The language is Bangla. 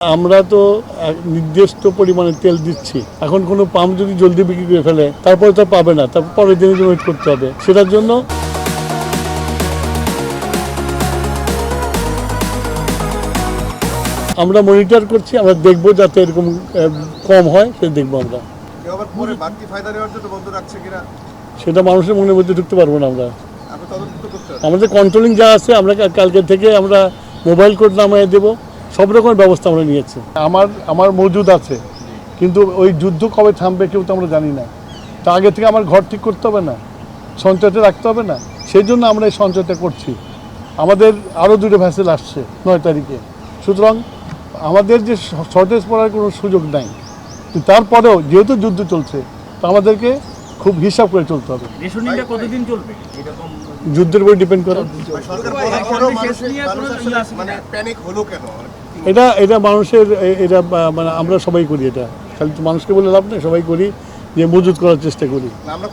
আমরা তো এক নির্দিষ্ট পরিমাণে তেল দিচ্ছি। এখন কোনো পাম্প যদি জলদি বিক্রি করে ফেলে তারপরে তো পাবে না, তারপর পরের দিনের জন্য ওয়েট করতে হবে। সেটার জন্য আমরা মনিটর করছি, আমরা দেখব যাতে এরকম কম হয় সেটা দেখবো আমরা। সেটা মানুষের মনের মধ্যে ঢুকতে পারবো না আমরা। আমাদের কন্ট্রোলিং যা আছে আমরা কালকে থেকে আমরা মোবাইল কোড নামিয়ে দেবো, সব রকমের ব্যবস্থা আমরা নিয়েছি। আমার মজুদ আছে, কিন্তু ওই যুদ্ধ কবে থামবে কেউ তো আমরা জানি না। তা আগে থেকে আমার ঘর ঠিক করতে হবে না, সঞ্চয়টা রাখতে হবে না? সেই জন্য আমরা এই সঞ্চয়টা করছি। আমাদের আরও 2টো ভ্যাসেল আসছে 9 তারিখে, সুতরাং আমাদের যে শর্টেজ পড়ার কোনো সুযোগ নাই। তারপরেও যেহেতু যুদ্ধ চলছে, তো আমাদেরকে খুব হিসাব করে চলতে হবে। রেশনিংটা কতদিন চলবে এরকম? যুদ্ধের উপর ডিপেন্ড করে। এটা মানুষের এটা মানে আমরা সবাই করি, এটা খালি তো মানুষকে বলে লাভ নেই, সবাই করি যে মজুত করার চেষ্টা করি।